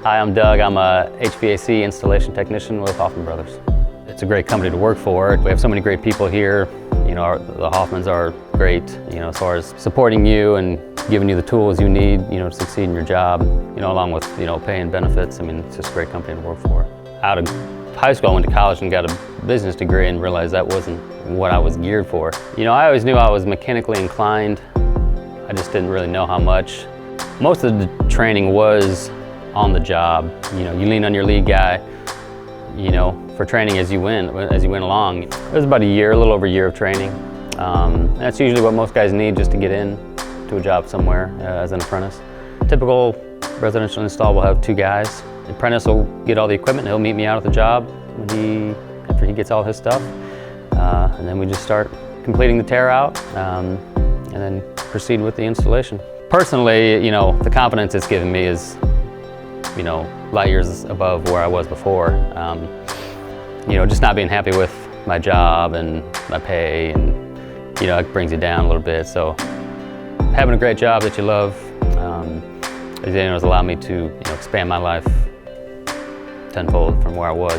Hi, I'm Doug. I'm a HVAC Installation Technician with Hoffmann Brothers. It's a great company to work for. We have so many great people here. You know, the Hoffmans are great, you know, as far as supporting you and giving you the tools you need, you know, to succeed in your job, you know, along with, you know, pay and benefits. I mean, it's just a great company to work for. Out of high school, I went to college and got a business degree and realized that wasn't what I was geared for. You know, I always knew I was mechanically inclined. I just didn't really know how much. Most of the training was on the job. You know, you lean on your lead guy, you know, for training as you went along. It was about a little over a year of training. That's usually what most guys need just to get in to a job somewhere as an apprentice. Typical residential install will have 2 guys. The apprentice will get all the equipment. He'll meet me out at the job after he gets all his stuff. And then we just start completing the tear out and then proceed with the installation. Personally, you know, the confidence it's given me is, you know, light years above where I was before. You know, just not being happy with my job and my pay, and you know, it brings you down a little bit. So having a great job that you love, has allowed me to, you know, expand my life tenfold from where I was.